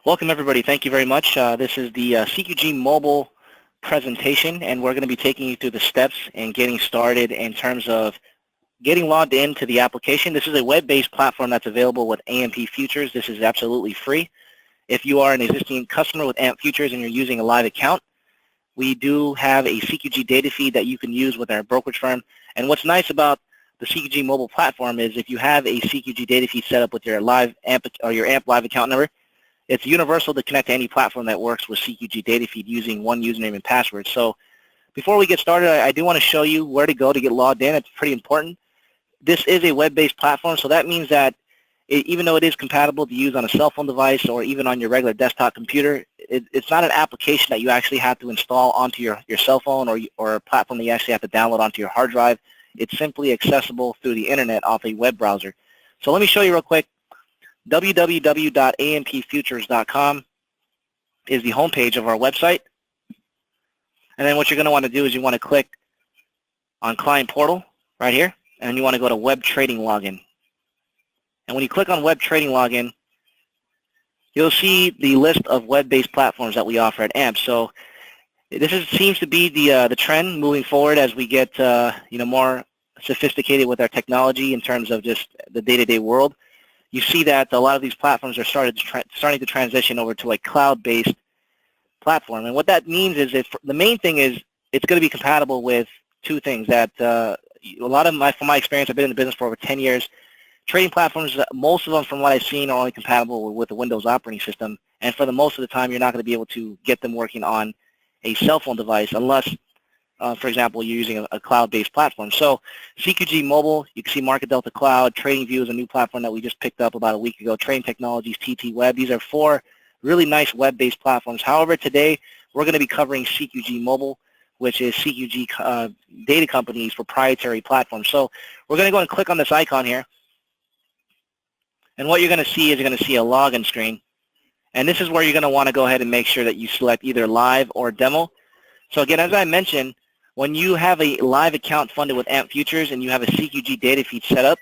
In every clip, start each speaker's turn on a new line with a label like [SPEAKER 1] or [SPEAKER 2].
[SPEAKER 1] Welcome everybody. Thank you very much. This is the CQG mobile presentation, and we're going to be taking you through the steps and getting started in terms of getting logged into the application. This is a web-based platform that's available with AMP Futures. This is absolutely free. If you are an existing customer with AMP Futures and you're using a live account, we do have a CQG data feed that you can use with our brokerage firm. And what's nice about the CQG mobile platform is if you have a CQG data feed set up with your live AMP or your AMP live account number, it's universal to connect to any platform that works with CQG data feed using one username and password. So before we get started, I do want to show you where to go to get logged in. It's pretty important. This is a web-based platform, so that means that even though it is compatible to use on a cell phone device or even on your regular desktop computer, it's not an application that you actually have to install onto your cell phone or a platform that you actually have to download onto your hard drive. It's simply accessible through the internet off a web browser. So let me show you real quick. www.ampfutures.com is the homepage of our website. And then what you're going to want to do is you want to click on Client Portal right here, and you want to go to Web Trading Login. And when you click on Web Trading Login, you'll see the list of web-based platforms that we offer at AMP. So this seems to be the trend moving forward as we get more sophisticated with our technology in terms of just the day-to-day world. You see that a lot of these platforms are starting to transition over to a cloud-based platform. And what that means is the main thing is it's going to be compatible with two things. That from my experience, I've been in the business for over 10 years. Trading platforms, most of them from what I've seen, are only compatible with the Windows operating system. And for the most of the time, you're not going to be able to get them working on a cell phone device unless, for example, you're using a cloud-based platform. So CQG Mobile, you can see Market Delta Cloud, TradingView is a new platform that we just picked up about a week ago, Trading Technologies, TT Web. These are four really nice web-based platforms. However, today we're going to be covering CQG Mobile, which is CQG Data Company's proprietary platform. So we're going to go and click on this icon here. And what you're going to see is you're going to see a login screen. And this is where you're going to want to go ahead and make sure that you select either live or demo. So again, as I mentioned, when you have a live account funded with AMP Futures and you have a CQG data feed set up,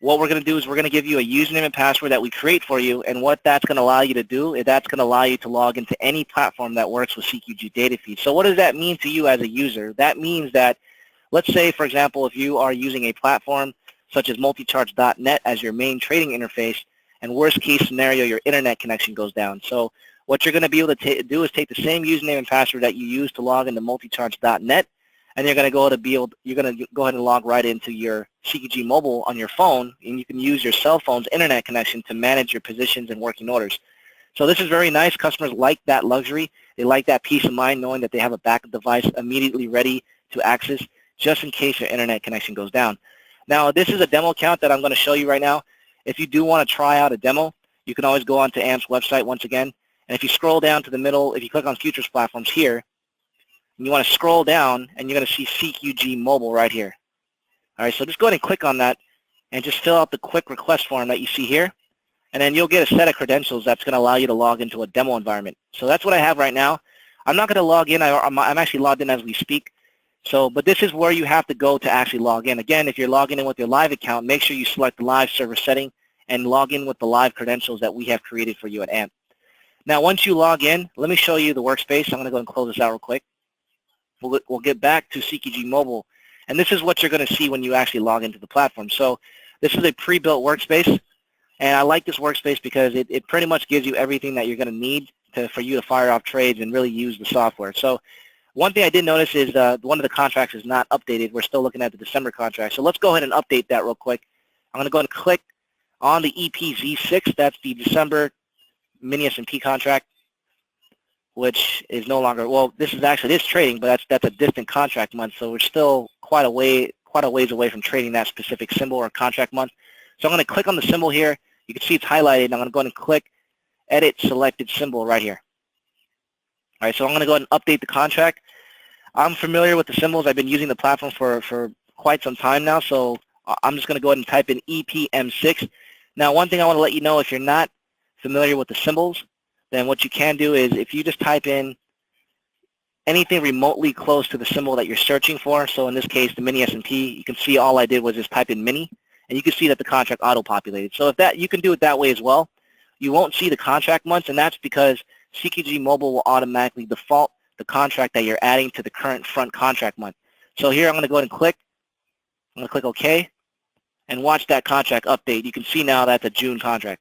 [SPEAKER 1] what we're going to do is we're going to give you a username and password that we create for you. And what that's going to allow you to do is that's going to allow you to log into any platform that works with CQG data feed. So what does that mean to you as a user? That means that, let's say, for example, if you are using a platform such as multicharts.net as your main trading interface, and worst case scenario, your internet connection goes down. So what you're going to be able to do is take the same username and password that you use to log into multicharts.net, and you're going to go ahead and log right into your CQG Mobile on your phone, and you can use your cell phone's internet connection to manage your positions and working orders. So this is very nice. Customers like that luxury. They like that peace of mind knowing that they have a backup device immediately ready to access just in case your internet connection goes down. Now, this is a demo account that I'm going to show you right now. If you do want to try out a demo, you can always go onto AMP's website once again. And if you scroll down to the middle, if you click on Futures Platforms here, and you want to scroll down, and you're going to see CQG Mobile right here. All right, so just go ahead and click on that and just fill out the quick request form that you see here. And then you'll get a set of credentials that's going to allow you to log into a demo environment. So that's what I have right now. I'm not going to log in. I'm actually logged in as we speak. But this is where you have to go to actually log in. Again, if you're logging in with your live account, make sure you select the live server setting and log in with the live credentials that we have created for you at AMP. Now, once you log in, let me show you the workspace. I'm going to go and close this out real quick. We'll get back to CQG Mobile. And this is what you're going to see when you actually log into the platform. So this is a pre-built workspace. And I like this workspace because it pretty much gives you everything that you're going to need for you to fire off trades and really use the software. So one thing I did notice is one of the contracts is not updated. We're still looking at the December contract. So let's go ahead and update that real quick. I'm going to go ahead and click on the EPZ6. That's the December mini S&P contract, which is no longer, well, this is trading, but that's a distant contract month. So we're still quite a ways away from trading that specific symbol or contract month. So I'm going to click on the symbol here. You can see it's highlighted. And I'm going to go ahead and click Edit Selected Symbol right here. All right, so I'm going to go ahead and update the contract. I'm familiar with the symbols. I've been using the platform for quite some time now, so I'm just going to go ahead and type in EPM6. Now, one thing I want to let you know, if you're not familiar with the symbols, then what you can do is if you just type in anything remotely close to the symbol that you're searching for, so in this case, the mini S&P, you can see all I did was just type in mini, and you can see that the contract auto-populated. So if that, you can do it that way as well. you won't see the contract months, and that's because CQG Mobile will automatically default the contract that you're adding to the current front contract month. So here I'm going to go ahead and click. I'm going to click OK and watch that contract update. You can see now that's a June contract.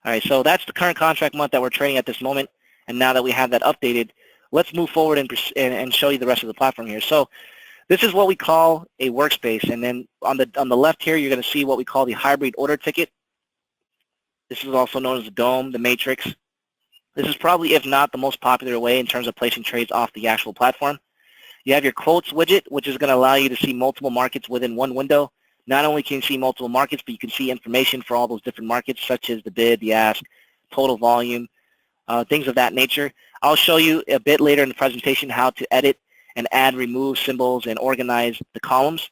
[SPEAKER 1] All right, so that's the current contract month that we're trading at this moment. And now that we have that updated, let's move forward and show you the rest of the platform here. So this is what we call a workspace. And then on the left here, you're going to see what we call the hybrid order ticket. This is also known as the DOM, the matrix. This is probably, if not the most popular way in terms of placing trades off the actual platform. You have your quotes widget, which is going to allow you to see multiple markets within one window. Not only can you see multiple markets, but you can see information for all those different markets, such as the bid, the ask, total volume, things of that nature. I'll show you a bit later in the presentation how to edit and add, remove symbols, and organize the columns.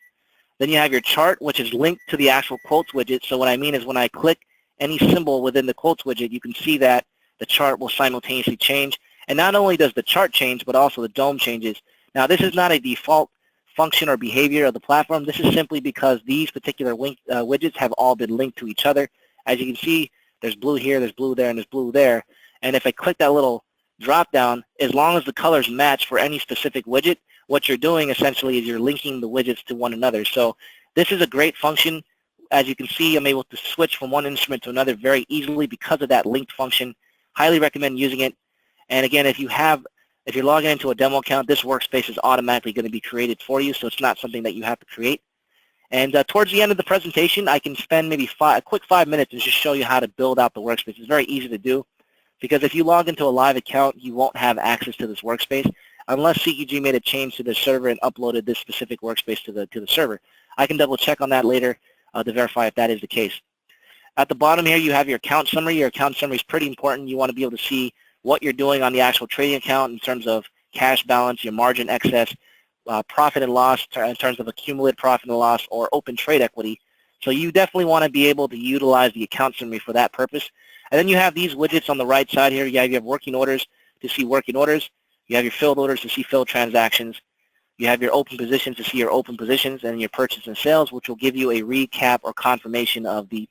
[SPEAKER 1] Then you have your chart, which is linked to the actual quotes widget. So what I mean is when I click any symbol within the quotes widget, you can see that the chart will simultaneously change. And not only does the chart change, but also the DOM changes. Now, this is not a default function or behavior of the platform. This is simply because these particular widgets have all been linked to each other. As you can see, there's blue here, there's blue there, and there's blue there. And if I click that little drop down, as long as the colors match for any specific widget, what you're doing essentially is you're linking the widgets to one another. So this is a great function. As you can see, I'm able to switch from one instrument to another very easily because of that linked function. Highly recommend using it. And again, if you're logging into a demo account, this workspace is automatically going to be created for you, so it's not something that you have to create. And towards the end of the presentation, I can spend maybe a quick 5 minutes and just show you how to build out the workspace. It's very easy to do, because if you log into a live account, you won't have access to this workspace unless CQG made a change to the server and uploaded this specific workspace to the server. I can double check on that later to verify if that is the case. At the bottom here, you have your account summary. Your account summary is pretty important. You want to be able to see what you're doing on the actual trading account in terms of cash balance, your margin excess, profit and loss in terms of accumulated profit and loss, or open trade equity. So you definitely want to be able to utilize the account summary for that purpose. And then you have these widgets on the right side here. You have working orders to see working orders. You have your filled orders to see filled transactions. You have your open positions to see your open positions, and your purchase and sales, which will give you a recap or confirmation of the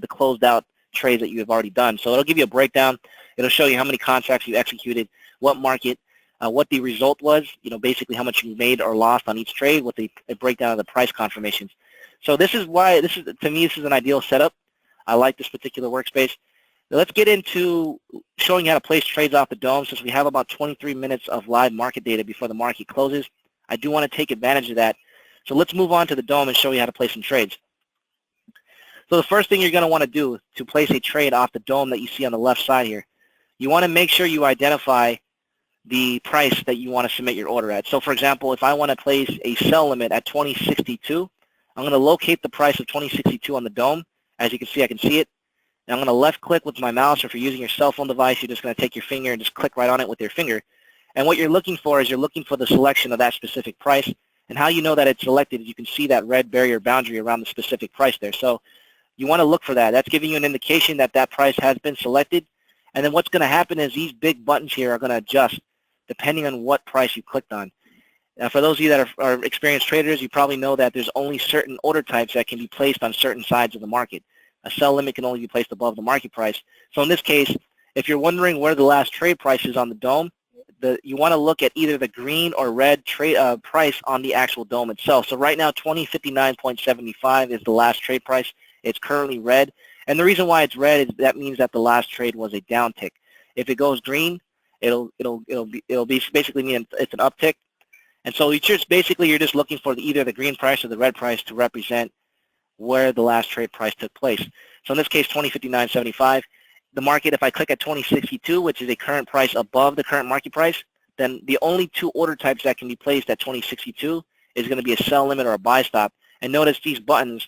[SPEAKER 1] closed out trades that you have already done. So it'll give you a breakdown. It'll show you how many contracts you executed, what market, what the result was, basically how much you made or lost on each trade with a breakdown of the price confirmations. So this is why, to me, this is an ideal setup. I like this particular workspace. Now let's get into showing you how to place trades off the DOM, since we have about 23 minutes of live market data before the market closes. I do want to take advantage of that. So let's move on to the DOM and show you how to place some trades. So the first thing you're going to want to do to place a trade off the DOM that you see on the left side here, you want to make sure you identify the price that you want to submit your order at. So for example, if I want to place a sell limit at 2062, I'm going to locate the price of 2062 on the DOM. As you can see, I can see it. And I'm going to left click with my mouse, or if you're using your cell phone device, you're just going to take your finger and just click right on it with your finger. And what you're looking for is you're looking for the selection of that specific price. And how you know that it's selected is you can see that red barrier boundary around the specific price there. So you want to look for that. That's giving you an indication that that price has been selected. And then what's going to happen is these big buttons here are going to adjust depending on what price you clicked on. Now, for those of you that are experienced traders, you probably know that there's only certain order types that can be placed on certain sides of the market. A sell limit can only be placed above the market price. So in this case, if you're wondering where the last trade price is on the DOM, you want to look at either the green or red trade price on the actual DOM itself. So right now, 2059.75 is the last trade price. It's currently red. And the reason why it's red is that means that the last trade was a downtick. If it goes green, it'll basically mean it's an uptick. And so you're just looking for either the green price or the red price to represent where the last trade price took place. So in this case, 2059.75. The market, if I click at 2062, which is a current price above the current market price, then the only two order types that can be placed at 2062 is going to be a sell limit or a buy stop. And notice these buttons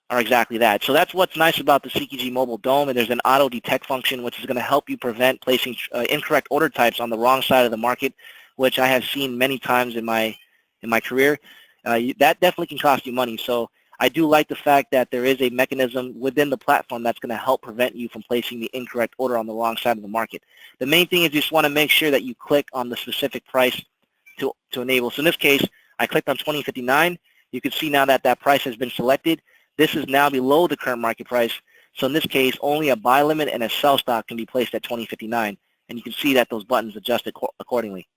[SPEAKER 1] are exactly that. So that's what's nice about the CQG Mobile DOM, and there's an auto detect function which is going to help you prevent placing incorrect order types on the wrong side of the market, which I have seen many times in my career. That definitely can cost you money. So I do like the fact that there is a mechanism within the platform that's going to help prevent you from placing the incorrect order on the wrong side of the market. The main thing is you just want to make sure that you click on the specific price to enable. So in this case, I clicked on 2059. You can see now that that price has been selected. This is now below the current market price. So in this case, only a buy limit and a sell stop can be placed at 20.59, and you can see that those buttons adjust accordingly.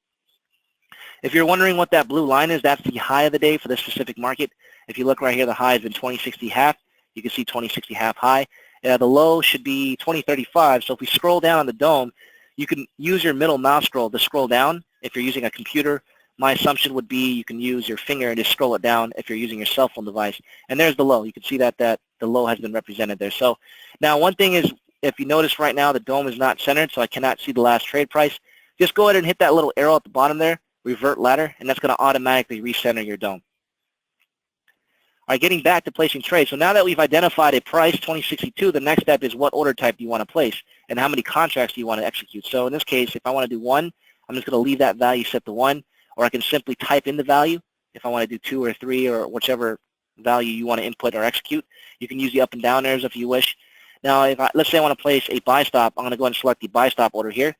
[SPEAKER 1] If you're wondering what that blue line is, that's the high of the day for this specific market. If you look right here, the high has been 20.60 half. You can see 20.60 half high. The low should be 20.35. So if we scroll down on the dome, you can use your middle mouse scroll to scroll down. If you're using a computer, my assumption would be you can use your finger and just scroll it down if you're using your cell phone device. And there's the low. You can see that the low has been represented there. So now one thing is, if you notice right now, the dome is not centered, so I cannot see the last trade price. Just go ahead and hit that little arrow at the bottom there, revert ladder, and that's going to automatically recenter your dome. All right, getting back to placing trades. So now that we've identified a price, 2062, the next step is what order type do you want to place and how many contracts do you want to execute. So in this case, if I want to do 1, I'm just going to leave that value set to 1, or I can simply type in the value. If I want to do 2 or 3 or whichever value you want to input or execute, you can use the up and down arrows if you wish. Now, let's say I want to place a buy stop, I'm going to go ahead and select the buy stop order here.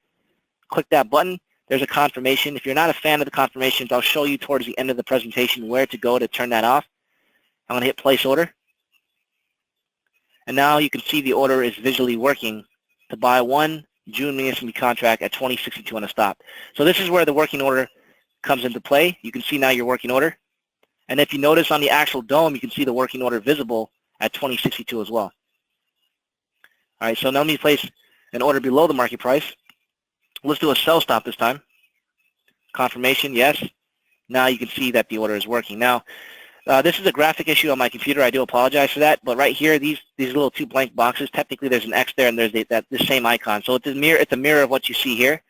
[SPEAKER 1] Click that button. There's a confirmation. If you're not a fan of the confirmations, I'll show you towards the end of the presentation where to go to turn that off. I'm going to hit place order. And now you can see the order is visually working to buy 1 June mini S&P contract at 20.62 on a stop. So this is where the working order comes into play. You can see now your working order. And if you notice on the actual dome, you can see the working order visible at 20.62 as well. All right, so now let me place an order below the market price. Let's do a sell stop this time. Confirmation, yes. Now you can see that the order is working. Now, this is a graphic issue on my computer. I do apologize for that. But right here, these little 2 blank boxes, technically there's an X there and there's the same icon. So it's a mirror of what you see here.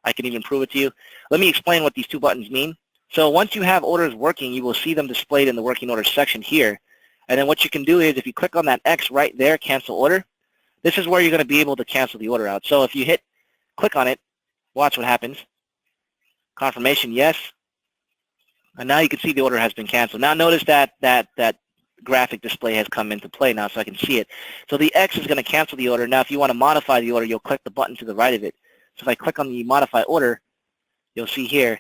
[SPEAKER 1] I can even prove it to you. Let me explain what these 2 buttons mean. So once you have orders working, you will see them displayed in the working order section here. And then what you can do is if you click on that X right there, cancel order, this is where you're going to be able to cancel the order out. So if you click on it, watch what happens. Confirmation, yes. And now you can see the order has been canceled. Now notice that graphic display has come into play now, so I can see it. So the X is going to cancel the order. Now if you want to modify the order, you'll click the button to the right of it. So if I click on the modify order, you'll see here.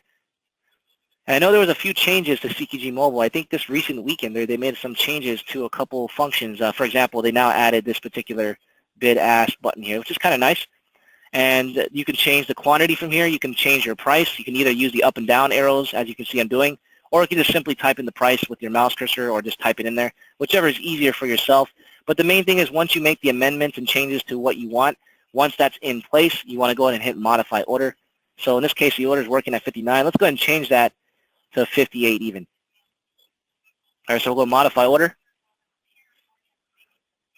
[SPEAKER 1] And I know there was a few changes to CQG Mobile. I think this recent weekend they made some changes to a couple functions. For example, they now added this particular bid-ask button here, which is kind of nice. And you can change the quantity from here. You can change your price. You can either use the up and down arrows, as you can see I'm doing, or you can just simply type in the price with your mouse cursor or just type it in there, whichever is easier for yourself. But the main thing is once you make the amendments and changes to what you want, once that's in place, you want to go ahead and hit modify order. So in this case, the order is working at 59. Let's go ahead and change that to 58 even. All right, so we'll go modify order.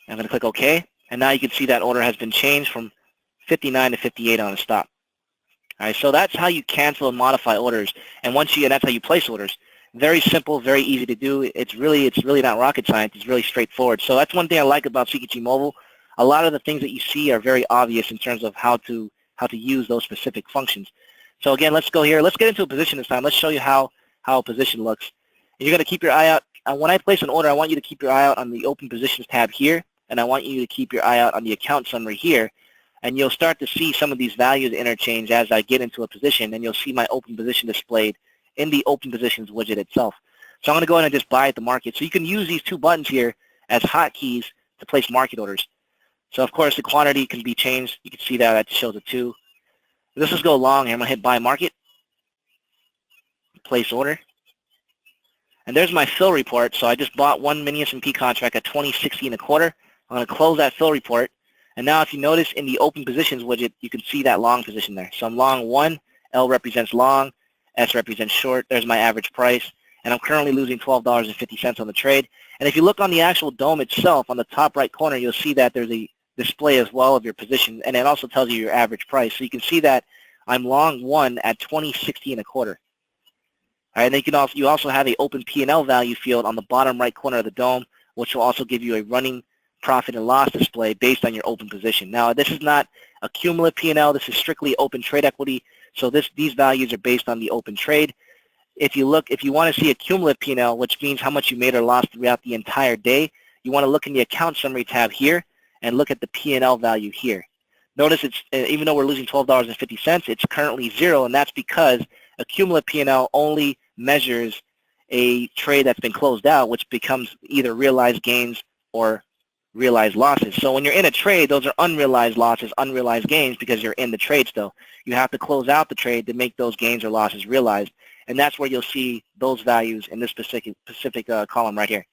[SPEAKER 1] I'm going to click OK. And now you can see that order has been changed from 59 to 58 on a stop. All right, so that's how you cancel and modify orders. And that's how you place orders. Very simple, very easy to do. It's really not rocket science. It's really straightforward. So that's one thing I like about CQG Mobile. A lot of the things that you see are very obvious in terms of how to use those specific functions. So again, let's go here. Let's get into a position this time. Let's show you how a position looks. And you're going to keep your eye out. When I place an order, I want you to keep your eye out on the Open Positions tab here, and I want you to keep your eye out on the Account Summary here. And you'll start to see some of these values interchange as I get into a position, and you'll see my open position displayed in the Open Positions widget itself. So I'm going to go ahead and just buy at the market. So you can use these 2 buttons here as hotkeys to place market orders. So of course the quantity can be changed. You can see that shows a 2. Let's just go long here. I'm going to hit buy market, place order. And there's my fill report. So I just bought 1 mini S&P contract at 20.60 I'm going to close that fill report. And now if you notice in the Open Positions widget, you can see that long position there. So I'm long 1, L represents long, S represents short. There's my average price. And I'm currently losing $12.50 on the trade. And if you look on the actual dome itself, on the top right corner, you'll see that there's a display as well of your position. And it also tells you your average price. So you can see that I'm long 1 at 20.60 All right, and then you also have a open P&L value field on the bottom right corner of the dome, which will also give you a running profit and loss display based on your open position. Now, this is not a cumulative P&L. This is strictly open trade equity. So these values are based on the open trade. If you want to see a cumulative P&L, which means how much you made or lost throughout the entire day, you want to look in the Account Summary tab here and look at the P&L value here. Notice even though we're losing $12.50, it's currently 0, and that's because a cumulative P&L only measures a trade that's been closed out, which becomes either realized gains or realized losses. So when you're in a trade, those are unrealized losses, unrealized gains, because you're in the trade still. You have to close out the trade to make those gains or losses realized, and that's where you'll see those values in this specific column right here.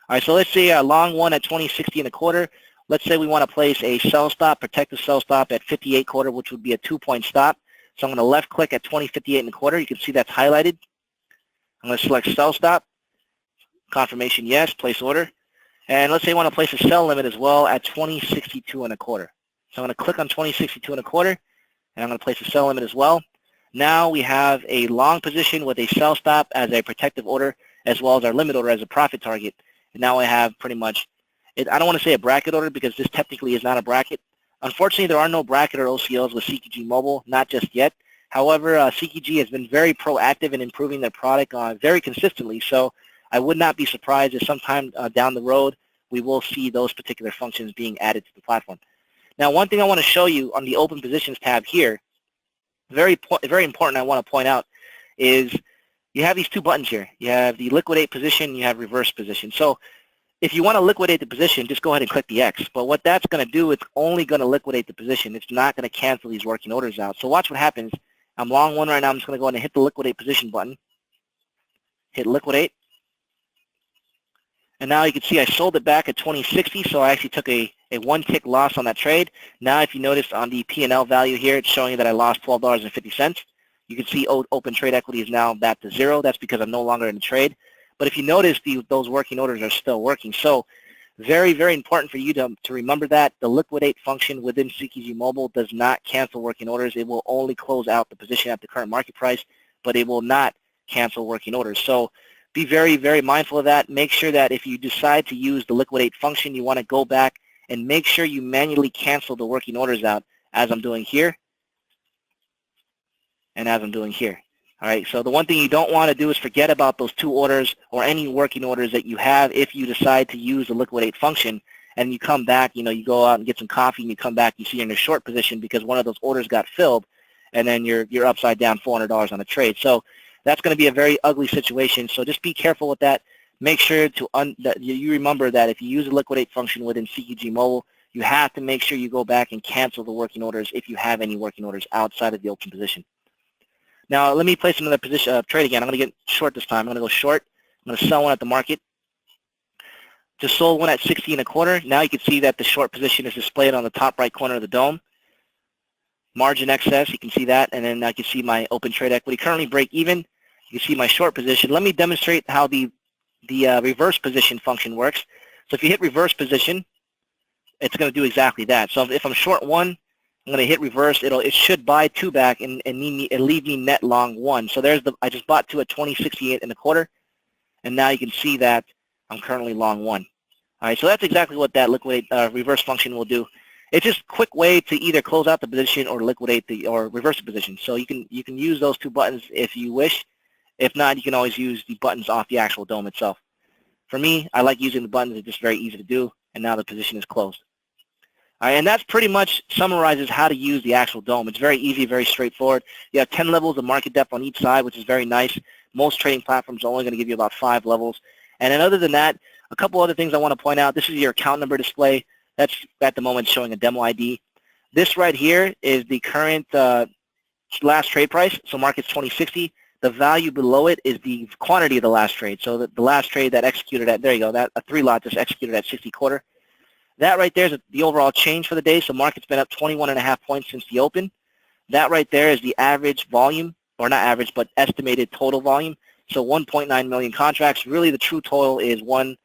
[SPEAKER 1] All right, so let's say long one at 20.60 and a quarter. Let's say we want to place a sell stop, protective sell stop at 58 quarter, which would be a 2-point stop. So I'm going to left click at 20.58 and a quarter. You can see that's highlighted. I'm going to select sell stop, confirmation yes, place order. And let's say I want to place a sell limit as well at 20.62 and a quarter. So I'm going to click on 20.62 and a quarter, and I'm going to place a sell limit as well. Now we have a long position with a sell stop as a protective order, as well as our limit order as a profit target. And now I have pretty much, I don't want to say a bracket order because this technically is not a bracket. Unfortunately, there are no bracket or OCLs with CQG Mobile, not just yet. However, CQG has been very proactive in improving their product very consistently, so I would not be surprised if sometime down the road we will see those particular functions being added to the platform. Now, one thing I want to show you on the Open Positions tab here, very important I want to point out, is you have these two buttons here. You have the liquidate position, you have reverse position. So if you want to liquidate the position, just go ahead and click the X. But what that's going to do, it's only going to liquidate the position. It's not going to cancel these working orders out. So watch what happens. I'm long one right now. I'm just going to go ahead and hit the liquidate position button. Hit liquidate. And now you can see I sold it back at 20.60, so I actually took a one-tick loss on that trade. Now if you notice on the P&L value here, it's showing that I lost $12.50. You can see open trade equity is now back to 0. That's because I'm no longer in the trade. But if you notice, those working orders are still working. So very, very important for you to remember that. The liquidate function within CQG Mobile does not cancel working orders. It will only close out the position at the current market price, but it will not cancel working orders. So be very, very mindful of that. Make sure that if you decide to use the liquidate function, you want to go back and make sure you manually cancel the working orders out, as I'm doing here and as I'm doing here. All right, so the one thing you don't want to do is forget about those two orders or any working orders that you have if you decide to use the liquidate function, and you come back, you go out and get some coffee and you come back, you see you're in a short position because one of those orders got filled, and then you're upside down $400 on a trade. So that's going to be a very ugly situation, so just be careful with that. Make sure that you remember that if you use the liquidate function within CQG Mobile, you have to make sure you go back and cancel the working orders if you have any working orders outside of the open position. Now, let me place another position trade again. I'm going to get short this time. I'm going to go short. I'm going to sell one at the market. Just sold one at 60 and a quarter. Now you can see that the short position is displayed on the top right corner of the dome. Margin excess, you can see that. And then I can see my open trade equity currently break even. You can see my short position. Let me demonstrate how the reverse position function works. So if you hit reverse position, it's going to do exactly that. So if I'm short one, I'm going to hit reverse. It should buy 2 back and leave me net long 1. So I just bought 2 at 20.68 and a quarter, and now you can see that I'm currently long 1. All right, so that's exactly what that liquidate reverse function will do. It's just a quick way to either close out the position or liquidate or reverse the position. So you can use those 2 buttons if you wish. If not, you can always use the buttons off the actual dome itself. For me, I like using the buttons. It's just very easy to do, and now the position is closed. All right, and that's pretty much summarizes how to use the actual dome. It's very easy, very straightforward. You have 10 levels of market depth on each side, which is very nice. Most trading platforms are only going to give you about 5 levels. And then other than that, a couple other things I want to point out. This is your account number display. That's at the moment showing a demo ID. This right here is the current last trade price. So market's 20.60. The value below it is the quantity of the last trade. So the last trade that executed at, there you go, that a 3 lot just executed at 60 quarter. That right there is the overall change for the day. So market's been up 21.5 points since the open. That right there is the average volume, or not average, but estimated total volume. So 1.9 million contracts. Really, the true total is as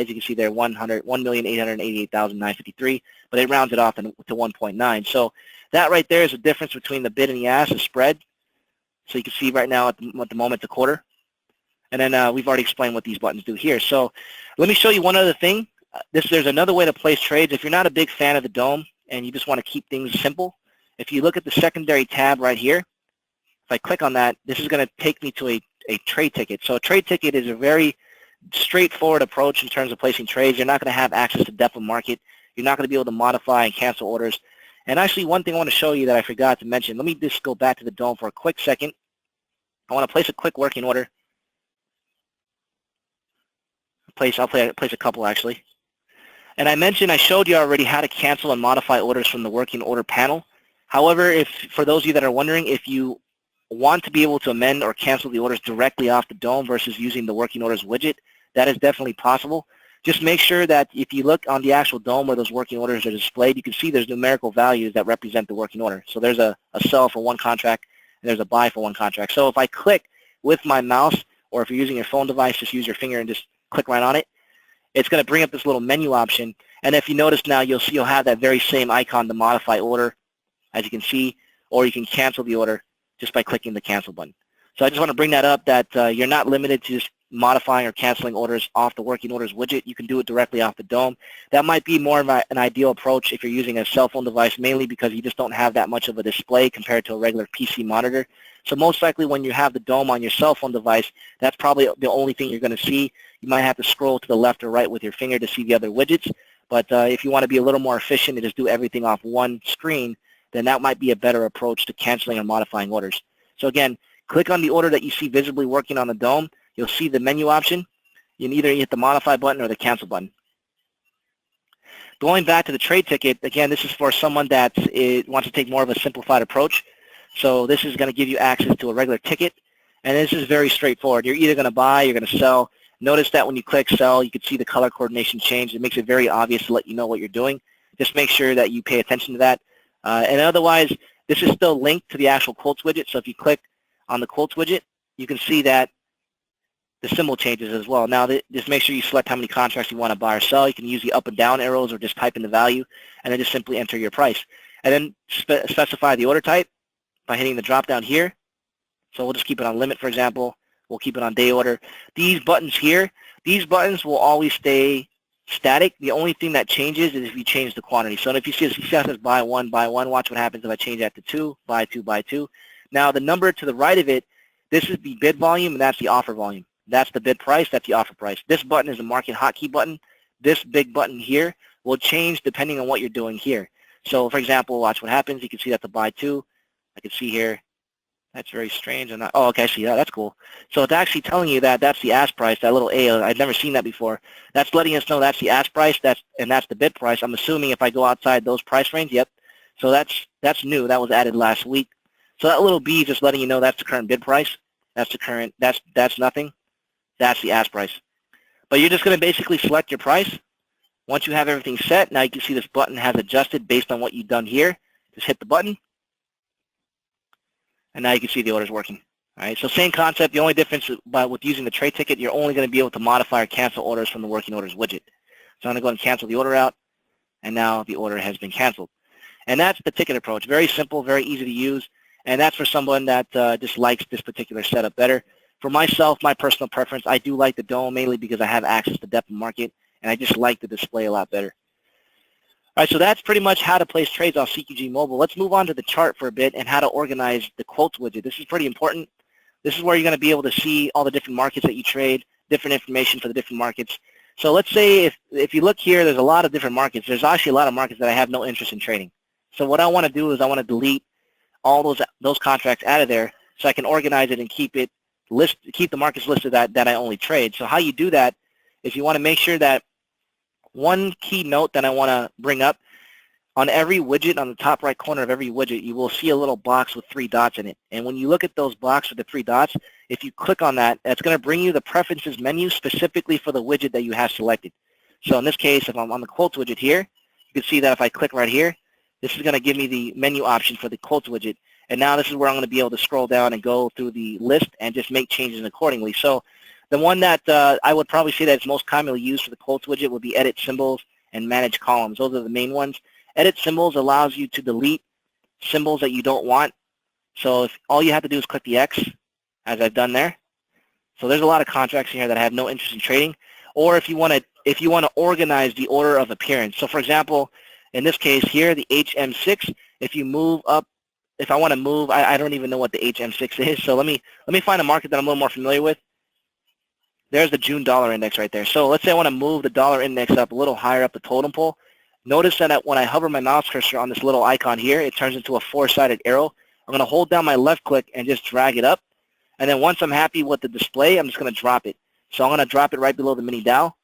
[SPEAKER 1] you can see there, 1,888,953. But it rounds it off to 1.9. So that right there is the difference between the bid and the ask, the spread. So you can see right now at the moment the quarter. And then we've already explained what these buttons do here. So let me show you one other thing. There's another way to place trades. If you're not a big fan of the dome and you just want to keep things simple, if you look at the secondary tab right here, if I click on that, this is going to take me to a trade ticket. So a trade ticket is a very straightforward approach in terms of placing trades. You're not going to have access to depth of market. You're not going to be able to modify and cancel orders. And actually, one thing I want to show you that I forgot to mention, let me just go back to the dome for a quick second. I want to place a quick working order. I'll place a couple actually. And I showed you already how to cancel and modify orders from the working order panel. However, for those of you that are wondering, if you want to be able to amend or cancel the orders directly off the DOM versus using the working orders widget, that is definitely possible. Just make sure that if you look on the actual DOM where those working orders are displayed, you can see there's numerical values that represent the working order. So there's a sell for one contract and there's a buy for one contract. So if I click with my mouse, or if you're using your phone device, just use your finger and just click right on it, it's going to bring up this little menu option. And if you notice now, you'll have that very same icon to modify order, as you can see, or you can cancel the order just by clicking the cancel button. So I just want to bring that up, that you're not limited to just modifying or canceling orders off the working orders widget. You can do it directly off the DOM. That might be more of an ideal approach if you're using a cell phone device, mainly because you just don't have that much of a display compared to a regular PC monitor. So most likely when you have the DOM on your cell phone device, that's probably the only thing you're going to see. You might have to scroll to the left or right with your finger to see the other widgets. But if you want to be a little more efficient and just do everything off one screen, then that might be a better approach to canceling or modifying orders. So again, click on the order that you see visibly working on the DOM. You'll see the menu option. You can either hit the modify button or the cancel button. Going back to the trade ticket, again, this is for someone that wants to take more of a simplified approach. So this is going to give you access to a regular ticket, and this is very straightforward. You're either going to buy, you're going to sell. Notice that when you click sell, you can see the color coordination change. It makes it very obvious to let you know what you're doing. Just make sure that you pay attention to that. And otherwise, this is still linked to the actual quotes widget. So if you click on the quotes widget, you can see that the symbol changes as well. Now, just make sure you select how many contracts you want to buy or sell. You can use the up and down arrows or just type in the value, and then just simply enter your price. And then specify the order type by hitting the drop down here. So we'll just keep it on limit, for example. We'll keep it on day order. These buttons here, these buttons will always stay static. The only thing that changes is if you change the quantity. So if you see it says buy one, watch what happens if I change that to 2, buy 2, buy 2. Now the number to the right of it, this is the bid volume and that's the offer volume. That's the bid price, that's the offer price. This button is the market hotkey button. This big button here will change depending on what you're doing here. So for example, watch what happens. You can see that the buy 2. I can see here. That's very strange. Oh, okay, I see that. That's cool. So it's actually telling you that that's the ask price, that little A. I've never seen that before. That's letting us know that's the ask price, and that's the bid price. I'm assuming if I go outside those price range, yep. So that's new. That was added last week. So that little B is just letting you know that's the current bid price. That's the current. That's nothing. That's the ask price. But you're just going to basically select your price. Once you have everything set, now you can see this button has adjusted based on what you've done here. Just hit the button. And now you can see the order's working. All right, so same concept. The only difference with using the trade ticket, you're only going to be able to modify or cancel orders from the working orders widget. So I'm going to go ahead and cancel the order out, and now the order has been canceled. And that's the ticket approach. Very simple, very easy to use, and that's for someone that just likes this particular setup better. For myself, my personal preference, I do like the DOM mainly because I have access to depth of market, and I just like the display a lot better. All right, so that's pretty much how to place trades on CQG Mobile. Let's move on to the chart for a bit and how to organize the quotes widget. This is pretty important. This is where you're going to be able to see all the different markets that you trade, different information for the different markets. So let's say if you look here, there's a lot of different markets. There's actually a lot of markets that I have no interest in trading. So what I want to do is I want to delete all those contracts out of there so I can organize it and keep the markets listed that I only trade. So how you do that is you want to make sure that one key note that I want to bring up, on every widget, on the top right corner of every widget, you will see a little box with 3 dots in it. And when you look at those boxes with the 3 dots, if you click on that, that's going to bring you the preferences menu specifically for the widget that you have selected. So in this case, if I'm on the quotes widget here, you can see that if I click right here, this is going to give me the menu option for the quotes widget. And now this is where I'm going to be able to scroll down and go through the list and just make changes accordingly. So the one that I would probably say that is most commonly used for the quotes widget would be edit symbols and manage columns. Those are the main ones. Edit symbols allows you to delete symbols that you don't want. So if all you have to do is click the X, as I've done there. So there's a lot of contracts in here that I have no interest in trading. Or if you want to organize the order of appearance. So for example, in this case here, the HM6, if you move up, if I want to move, I don't even know what the HM6 is. So let me find a market that I'm a little more familiar with. There's the June dollar index right there. So let's say I want to move the dollar index up a little higher up the totem pole. Notice that when I hover my mouse cursor on this little icon here, it turns into a 4-sided arrow. I'm going to hold down my left click and just drag it up. And then once I'm happy with the display, I'm just going to drop it. So I'm going to drop it right below the mini Dow.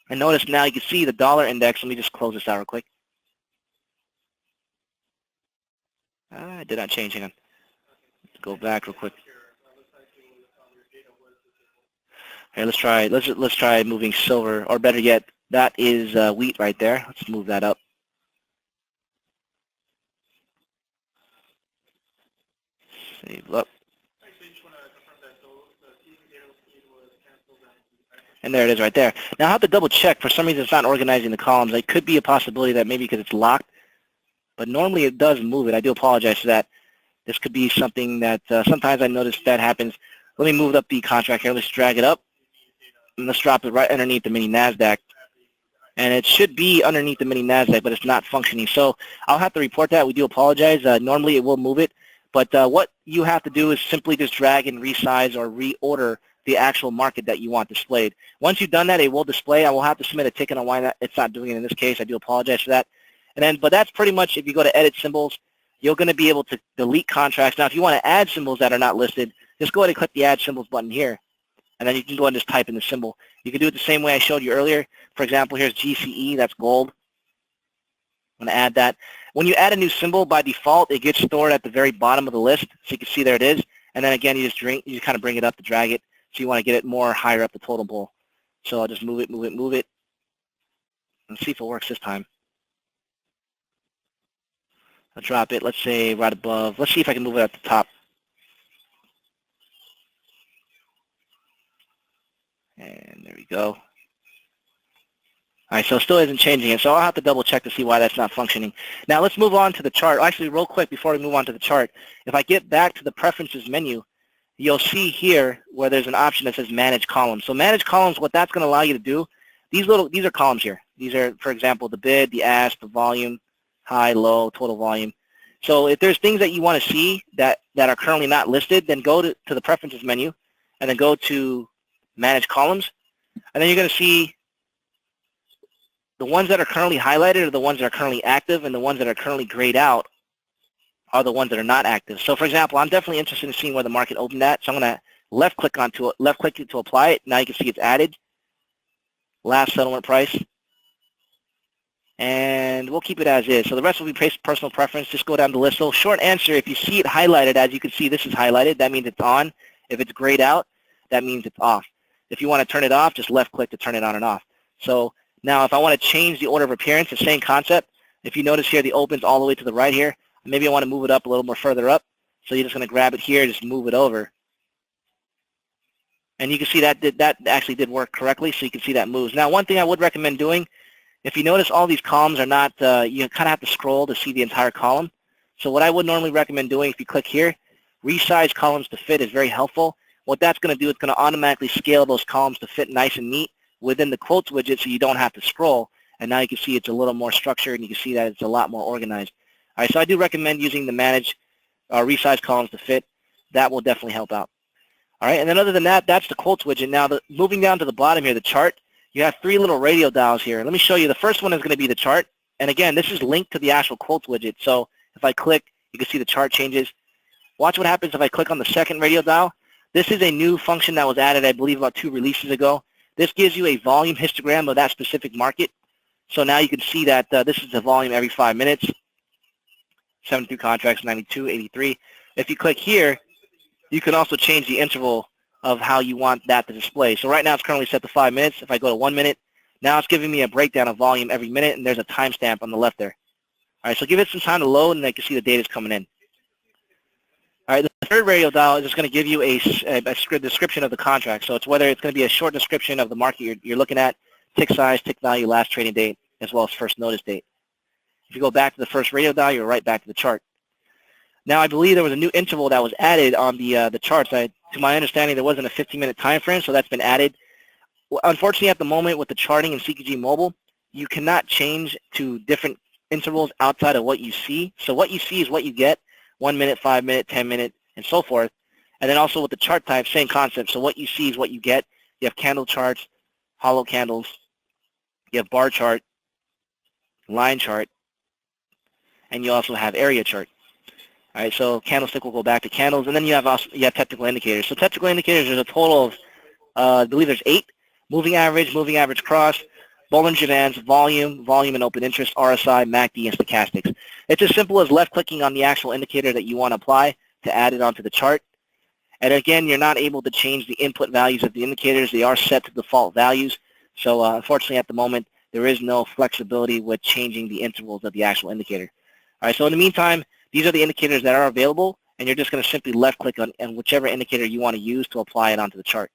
[SPEAKER 1] And notice now you can see the dollar index. Let me just close this out real quick. I did not change. Hang on. Let's go back real quick. Here, let's try moving silver, or better yet, that is wheat right there. Let's move that up. Save up. And there it is right there. Now I have to double check. For some reason it's not organizing the columns. It could be a possibility that maybe because it's locked, but normally it does move it. I do apologize for that. This could be something that sometimes I notice that happens. Let me move up the contract here. Let's drag it up. And let's drop it right underneath the mini NASDAQ. And it should be underneath the mini NASDAQ, but it's not functioning. So I'll have to report that. We do apologize. Normally it will move it. But what you have to do is simply just drag and resize or reorder the actual market that you want displayed. Once you've done that, it will display. I will have to submit a ticket on why it's not doing it in this case. I do apologize for that. And then, but that's pretty much, if you go to edit symbols, you're going to be able to delete contracts. Now, if you want to add symbols that are not listed, just go ahead and click the add symbols button here. And then you can go ahead and just type in the symbol. You can do it the same way I showed you earlier. For example, here's GCE, that's gold. I'm going to add that. When you add a new symbol, by default, it gets stored at the very bottom of the list. So you can see there it is. And then again, you just kind of bring it up to drag it. So you want to get it more higher up the totem pole. So I'll just move it, move it, move it. Let's see if it works this time. I'll drop it, let's say right above. Let's see if I can move it at the top. And there we go. All right, so it still isn't changing it. So I'll have to double check to see why that's not functioning. Now let's move on to the chart. Actually, real quick before we move on to the chart, if I get back to the preferences menu, you'll see here where there's an option that says manage columns. So manage columns, what that's going to allow you to do, these are columns here. These are, for example, the bid, the ask, the volume, high, low, total volume. So if there's things that you want to see that are currently not listed, then go to the preferences menu and then go to manage columns. And then you're going to see the ones that are currently highlighted are the ones that are currently active, and the ones that are currently grayed out are the ones that are not active. So for example, I'm definitely interested in seeing where the market opened at. So I'm going to left click it to apply it. Now you can see it's added. Last settlement price. And we'll keep it as is. So the rest will be personal preference. Just go down the list. So short answer, if you see it highlighted, as you can see this is highlighted, that means it's on. If it's grayed out, that means it's off. If you want to turn it off, just left click to turn it on and off. So now if I want to change the order of appearance, the same concept. If you notice here, the open's all the way to the right here. Maybe I want to move it up a little more further up. So you're just going to grab it here, just move it over. And you can see that actually did work correctly, so you can see that moves. Now, one thing I would recommend doing, if you notice all these columns are not, you kind of have to scroll to see the entire column. So what I would normally recommend doing, if you click here, resize columns to fit is very helpful. What that's going to do, it's going to automatically scale those columns to fit nice and neat within the quotes widget so you don't have to scroll. And now you can see it's a little more structured, and you can see that it's a lot more organized. All right, so I do recommend using the manage resize columns to fit. That will definitely help out. All right, and then other than that, that's the quotes widget. Now, moving down to the bottom here, the chart, you have three little radio dials here. Let me show you. The first one is going to be the chart. And again, this is linked to the actual quotes widget. So if I click, you can see the chart changes. Watch what happens if I click on the second radio dial. This is a new function that was added, I believe, about 2 releases ago. This gives you a volume histogram of that specific market. So now you can see that this is the volume every 5 minutes. 73 contracts, 92, 83. If you click here, you can also change the interval of how you want that to display. So right now it's currently set to 5 minutes. If I go to 1 minute, now it's giving me a breakdown of volume every minute, and there's a timestamp on the left there. All right, so give it some time to load, and I can see the data's coming in. All right, the third radio dial is just going to give you a description of the contract. So it's whether it's going to be a short description of the market you're looking at, tick size, tick value, last trading date, as well as first notice date. If you go back to the first radio dial, you're right back to the chart. Now, I believe there was a new interval that was added on the charts. To my understanding, there wasn't a 15-minute time frame, so that's been added. Unfortunately, at the moment with the charting in CQG Mobile, you cannot change to different intervals outside of what you see. So what you see is what you get, 1 minute, 5 minute, 10 minute, and so forth. And then also with the chart type, same concept. So what you see is what you get. You have candle charts, hollow candles. You have bar chart, line chart, and you also have area chart. All right, so candlestick will go back to candles, and then you have technical indicators. So technical indicators, there's a total of, I believe there's 8. Moving average cross, Bollinger Bands, volume, volume and open interest, RSI, MACD, and stochastics. It's as simple as left-clicking on the actual indicator that you want to apply to add it onto the chart. And again, you're not able to change the input values of the indicators. They are set to default values. So unfortunately, at the moment, there is no flexibility with changing the intervals of the actual indicator. All right, so in the meantime, these are the indicators that are available, and you're just going to simply left-click on whichever indicator you want to use to apply it onto the chart.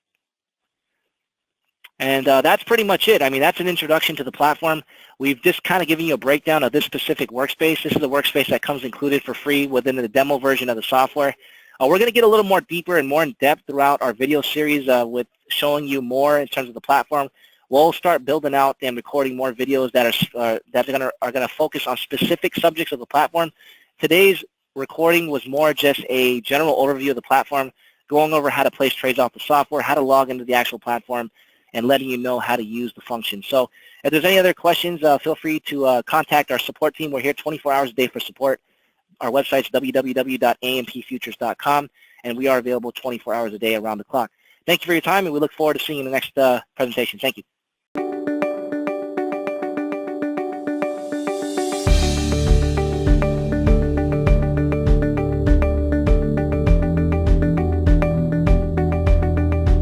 [SPEAKER 1] And that's pretty much it. I mean, that's an introduction to the platform. We've just kind of given you a breakdown of this specific workspace. This is a workspace that comes included for free within the demo version of the software. We're going to get a little more deeper and more in depth throughout our video series with showing you more in terms of the platform. We'll start building out and recording more videos that are going to focus on specific subjects of the platform. Today's recording was more just a general overview of the platform, going over how to place trades off the software, how to log into the actual platform, and letting you know how to use the function. So if there's any other questions, feel free to contact our support team. We're here 24 hours a day for support. Our website's www.ampfutures.com, and we are available 24 hours a day around the clock. Thank you for your time, and we look forward to seeing you in the next presentation. Thank you.